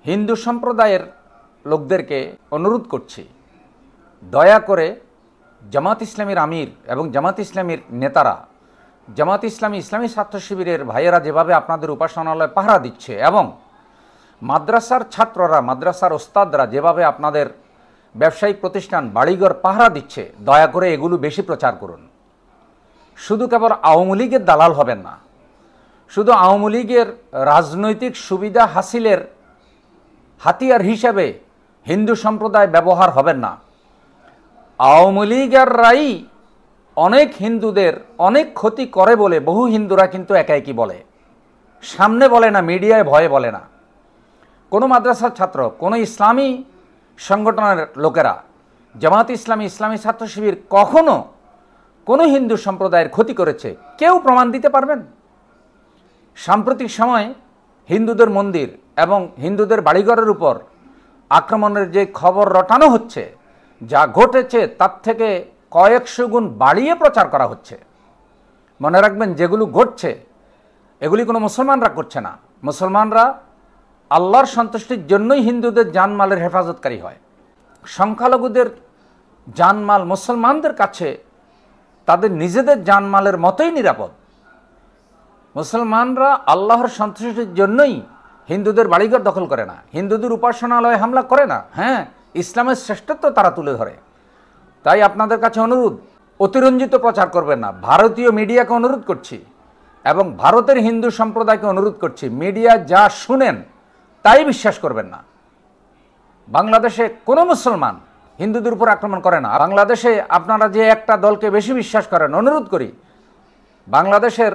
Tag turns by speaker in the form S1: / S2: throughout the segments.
S1: হিন্দু সম্প্রদায়ের লোকদেরকে অনুরোধ করছি, দয়া করে জামাত ইসলামীর আমির এবং জামাত ইসলামীর নেতারা, জামাত ইসলামী ইসলামী ছাত্র শিবিরের ভাইয়েরা যেভাবে আপনাদের উপাসনালয় পাহারা দিচ্ছে এবং মাদ্রাসার ছাত্ররা, মাদ্রাসার ওস্তাদরা যেভাবে আপনাদের ব্যবসায়িক প্রতিষ্ঠান, বাড়িঘর পাহারা দিচ্ছে, দয়া করে এগুলো বেশি প্রচার করুন। শুধু কেবল আওয়ামী লীগের দালাল হবেন না, শুধু আওয়ামী লীগের রাজনৈতিক সুবিধা হাসিলের হাতিয়ার হিসেবে হিন্দু সম্প্রদায় ব্যবহার হবেন না। আওয়ামী লীগেররাই অনেক হিন্দুদের অনেক ক্ষতি করে বলে বহু হিন্দুরা কিন্তু একা একই বলে, সামনে বলে না, মিডিয়ায় ভয়ে বলে না। কোনো মাদ্রাসার ছাত্র, কোনো ইসলামী সংগঠনের লোকেরা, জামাত ইসলামী ইসলামী ছাত্র শিবির কখনো কোনো হিন্দু সম্প্রদায়ের ক্ষতি করেছে কেউ প্রমাণ দিতে পারবেন? সাম্প্রতিক সময় হিন্দুদের মন্দির এবং হিন্দুদের বাড়িঘরের উপর আক্রমণের যে খবর রটানো হচ্ছে, যা ঘটেছে তার থেকে কয়েকশো গুণ বাড়িয়ে প্রচার করা হচ্ছে। মনে রাখবেন, যেগুলো ঘটছে এগুলি কোনো মুসলমানরা করছে না। মুসলমানরা আল্লাহর সন্তুষ্টির জন্যই হিন্দুদের জানমালের হেফাজতকারী হয়। সংখ্যালঘুদের জানমাল মুসলমানদের কাছে তাদের নিজেদের জানমালের মতোই নিরাপদ। মুসলমানরা আল্লাহর সন্তুষ্টির জন্যই হিন্দুদের বাড়িঘর দখল করে না, হিন্দুদের উপাসনালয়ে হামলা করে না। হ্যাঁ, ইসলামের শ্রেষ্ঠত্ব তারা তুলে ধরে। তাই আপনাদের কাছে অনুরোধ, অতিরঞ্জিত প্রচার করবেন না। ভারতীয় মিডিয়াকে অনুরোধ করছি এবং ভারতের হিন্দু সম্প্রদায়কে অনুরোধ করছি, মিডিয়া যা শুনেন তাই বিশ্বাস করবেন না। বাংলাদেশে কোনো মুসলমান হিন্দুদের উপর আক্রমণ করে না। বাংলাদেশে আপনারা যে একটা দলকে বেশি বিশ্বাস করেন, অনুরোধ করি বাংলাদেশের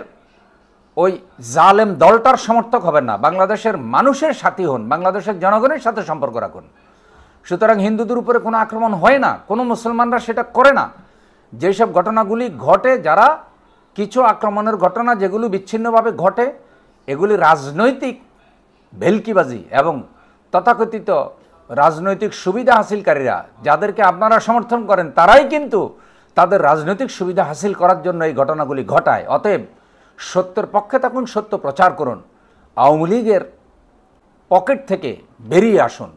S1: ওই জালেম দলটার সমর্থক হবেন না, বাংলাদেশের মানুষের সাথী হন, বাংলাদেশের জনগণের সাথে সম্পর্ক রাখুন। সুতরাং হিন্দুদের উপরে কোনো আক্রমণ হয় না, কোনো মুসলমানরা সেটা করে না। যেসব ঘটনাগুলি ঘটে, যারা কিছু আক্রমণের ঘটনা যেগুলো বিচ্ছিন্নভাবে ঘটে, এগুলি রাজনৈতিক ভেলকিবাজি এবং তথাকথিত রাজনৈতিক সুবিধা হাসিলকারীরা, যাদেরকে আপনারা সমর্থন করেন, তারাই কিন্তু তাদের রাজনৈতিক সুবিধা হাসিল করার জন্য এই ঘটনাগুলি ঘটায়। অতএব সত্যের পক্ষে থাকুন, সত্য প্রচার করুন, আওয়ামী লীগের পকেট থেকে বেরিয়ে আসুন।